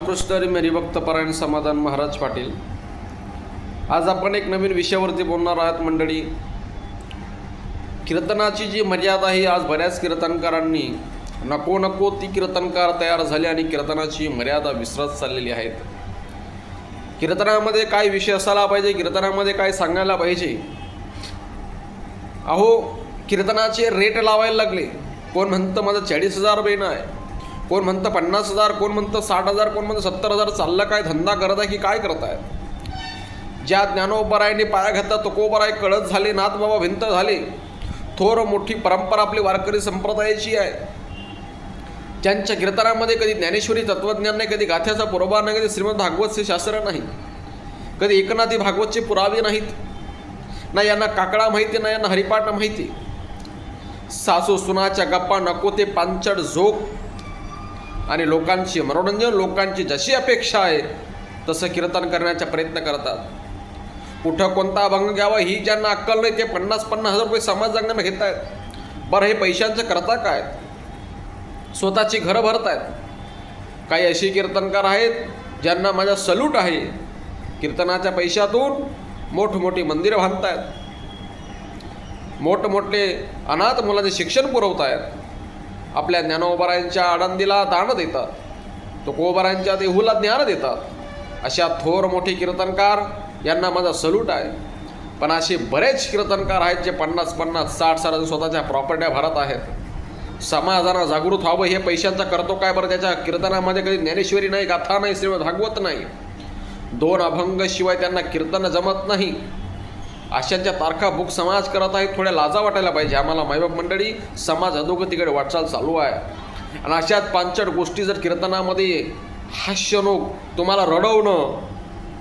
रामकृष्ण हरी मेरी भक्त परायण समाधान महाराज पाटील। आज आपण एक नवीन विषयावरती बोलणार आहात मंडळी। कीर्तनाची जी मर्यादा आहे, आज बऱ्याच कीर्तनकारांनी नको नको ती कीर्तनकार तयार झाले आणि कीर्तनाची मर्यादा विसरत चाललेली आहेत। कीर्तनामध्ये काय विषय असायला पाहिजे, कीर्तनामध्ये काय सांगायला पाहिजे। अहो, कीर्तनाचे रेट लावायला लागले। कोण म्हणतं माझं 40,000 रुपये आहे, कोण म्हणतं 50,000, कोण म्हणतं 60,000, कोण म्हणतं 70,000। चाललं काय, धंदा करत आहे की काय करताय? ज्या ज्ञानोबरायने पाया घातला तुकोबराय कळत झाले, नाथ बाबा भिंत झाले। थोर मोठी परंपरा आपली वारकरी संप्रदायाची आहे। ज्यांच्या कीर्तनामध्ये कधी ज्ञानेश्वरी तत्वज्ञान नाही, कधी गाथ्याचा पुरावा नाही, कधी श्रीमद भागवतचे शास्त्र नाही, कधी एकनाथी भागवतचे पुरावे नाहीत, ना यांना काकडा माहिती, ना यांना हरिपाठ माहिती। सासू सुनाच्या गप्पा, नको ते पांचट झोक आणि लोकांची मनोरंजन, लोकांची जशी अपेक्षा आहे तसं कीर्तन करण्याचा प्रयत्न करतात। कुठं कोणता अभंग घ्यावा ही ज्यांना अक्कल नाही ते 50,000 रुपये समाजांगण घेत आहेत। बरं, हे पैशांचं करता काय? स्वतःची घरं भरत आहेत। काही अशी कीर्तनकार आहेत ज्यांना माझा सल्यूट आहे, कीर्तनाच्या पैशातून मोठमोठी मंदिरं बांधत आहेत, मोठमोठे अनाथ मुलांचे शिक्षण पुरवत आहेत, आपल्या ज्ञानोबरायांच्या आनंदीला दान देतात, तुकोबरायांच्या देहूला ज्ञान देतात। अशा थोर मोठे कीर्तनकार यांना माझा सल्यूट आहे। पण असे बरेच कीर्तनकार आहेत जे 50-50, 60-60 स्वतःच्या प्रॉपर्ट्या भरत आहेत। समाजाला जागृत व्हावं हे पैशांचा करतो काय बरं? त्याच्या कीर्तनामध्ये कधी ज्ञानेश्वरी नाही, गाथा नाही, श्रीमद भागवत नाही, 2 अभंग शिवाय त्यांना कीर्तन जमत नाही। अशांच्या तारखा बुक समाज करत आहेत। थोड्या लाजा वाटायला पाहिजे आम्हाला मायबाप मंडळी। समाज अधोगतीकडे वाटचाल चालू आहे आणि अशाच पांचट गोष्टी जर कीर्तनामध्ये हास्यनोक, तुम्हाला रडवणं,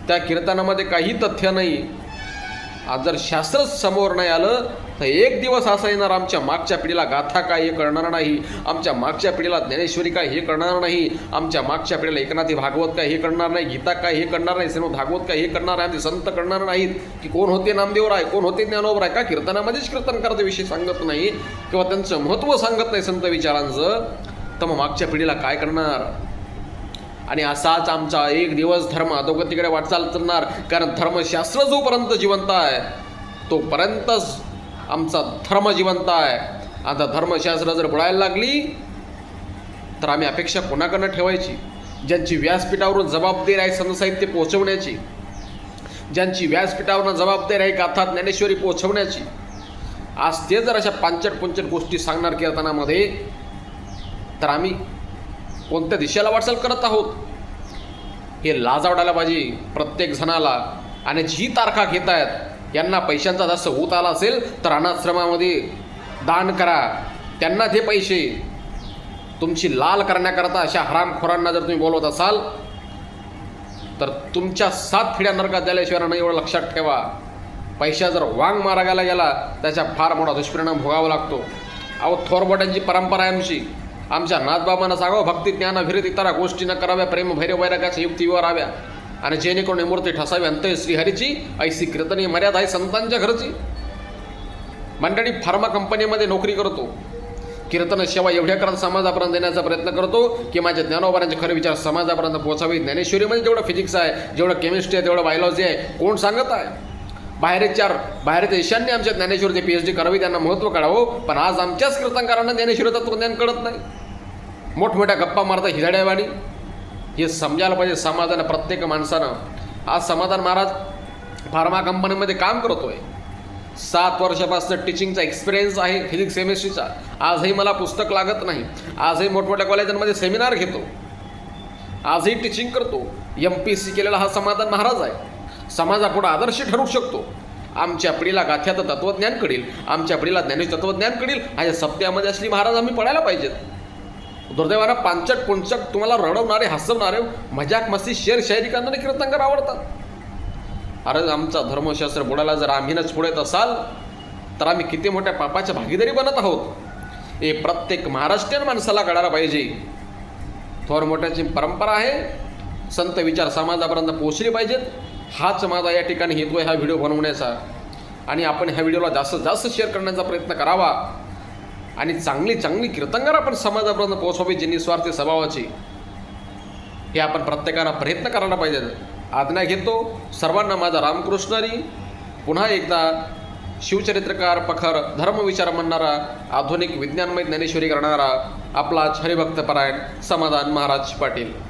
त्या कीर्तनामध्ये काही तथ्य नाही, आज जर शास्त्रच समोर नाही आलं तर एक दिवस असा येणार आमच्या मागच्या पिढीला गाथा काय हे कळणार नाही, आमच्या मागच्या पिढीला ज्ञानेश्वरी काय हे कळणार नाही, आमच्या मागच्या पिढीला एकनाथी भागवत काय हे कळणार नाही, गीता काय हे कळणार नाही, श्रीमद भागवत काय हे कळणार आहे, आमचे संत कळणार नाहीत की कोण होते नामदेवराय, कोण होते ज्ञानोबराय। का कीर्तनामध्येच कीर्तनकाराचा विषय सांगत नाही किंवा त्यांचं महत्त्व सांगत नाही संत विचारांचं, तर मग मागच्या पिढीला काय करणार? आणि असाच आमचा एक दिवस धर्म अधोगतीकडे वाटचाल चालणार। कारण धर्मशास्त्र जोपर्यंत जिवंत आहे तोपर्यंतच आमचा धर्म जिवंत आहे। आता धर्मशास्त्र जर बुडायला लागली तर आम्ही अपेक्षा कोणाकडनं ठेवायची? ज्यांची व्यासपीठावरून जबाबदारी आहे संत साहित्य पोहोचवण्याची, ज्यांची व्यासपीठावरून जबाबदारी आहे गाथा ज्ञानेश्वरी पोहोचवण्याची, आज ते जर अशा पांचट गोष्टी सांगणार कीर्तनामध्ये तर आम्ही कोणत्या दिशेला वाटचाल करत आहोत हे लाज वाटायला पाहिजे प्रत्येक जणाला। आणि जी तारखा घेत आहेत यांना पैशांचा जास्त होत आला असेल तर अनाश्रमामध्ये दान करा, त्यांना ते पैसे तुमची लाल करण्याकरता अशा हरामखोरांना जर तुम्ही बोलवत असाल तर तुमच्या 7 पिढ्या नरकात द्यायशिवाय नाही, एवढं लक्षात ठेवा। पैसा जर वांग मारायला गेला त्याचा फार मोठा दुष्परिणाम भोगावा लागतो। अहो, थोरबोट्यांची परंपरा आहे आमची। आमच्या नाथबाबांना सांगावं भक्ती ज्ञान अभिरत इतरा गोष्टी न कराव्या, प्रेम भैरव वैराग्याच्या युक्तीवर आव्या आणि जेणेकरून मूर्ती ठसावी अंत श्रीहरीची, ऐसी कीर्तनी मर्यादा आहे संतांच्या घरची। मंडळी, फार्मा कंपनीमध्ये नोकरी करतो, कीर्तन सेवा एवढ्या करत समाजापर्यंत देण्याचा प्रयत्न करतो की माझ्या ज्ञानोबरांचे खरे विचार समाजापर्यंत पोहोचावे। ज्ञानेश्वरीमध्ये जेवढं फिजिक्स आहे, जेवढं केमिस्ट्री आहे, तेवढं बायोलॉजी आहे, कोण सांगत आहे? बाहेरच्या देशांनी आमच्या ज्ञानेश्वरीचे PhD करावी, त्यांना महत्त्व कळावं। पण आज आमच्याच कीर्तनकारांना ज्ञानेश्वरी तत्वज्ञान कळत नाही, मोठमोठ्या गप्पा मारता हिजाड्यावाणी। हे समजायला पाहिजे समाजानं, प्रत्येक माणसानं। आज समाधान महाराज फार्मा कंपनीमध्ये काम करतोय, 7 वर्षापासून टीचिंगचा एक्सपिरियन्स आहे फिजिक्स केमिस्ट्रीचा। आजही मला पुस्तक लागत नाही, आजही मोठमोठ्या कॉलेजांमध्ये सेमिनार घेतो, आजही टीचिंग करतो। MPSC केलेला हा समाधान महाराज आहे, समाजापुढे आदर्श ठरू शकतो। आमच्या पिढीला गाथ्याचं तत्वज्ञान कळेल, आमच्या पिढीला ज्ञानेश्वर तत्वज्ञान कळेल, ह्या सत्यामध्ये असली महाराज आम्ही पडायला पाहिजेत। दुर्दैवानं पांचट पुंचट तुम्हाला रडवणारे, हसवणारे, मजाक मस्ती शेर शायरी करणारे कीर्तनकार आवडतात। अरे, आमचा धर्मशास्त्र बुडायला जर आम्हीच पुढे येत असाल तर आम्ही किती मोठ्या पापाच्या भागीदारी बनत आहोत हे प्रत्येक महाराष्ट्रीयन माणसाला कळायला पाहिजे। थोर मोठ्याची परंपरा आहे, संत विचार समाजापर्यंत पोहोचले पाहिजेत। हाच माझा या ठिकाणी हेतू आहे हा व्हिडिओ बनवण्याचा। आणि आपण ह्या व्हिडिओला जास्तीत जास्त शेअर करण्याचा प्रयत्न करावा आणि चांगली कीर्तनकार आपण समाजापर्यंत पोहोचवावी जी निस्वार्थी स्वभावाची। हे आपण प्रत्येकानं प्रयत्न करायला पाहिजे. आज्ञा घेतो सर्वांना माझा रामकृष्णारी. पुन्हा एकदा शिवचरित्रकार, पखर, धर्मविचार म्हणणारा, आधुनिक विज्ञानमय ज्ञानेश्वरी करणारा आपला हरिभक्तपरायण समाधान महाराज पाटील.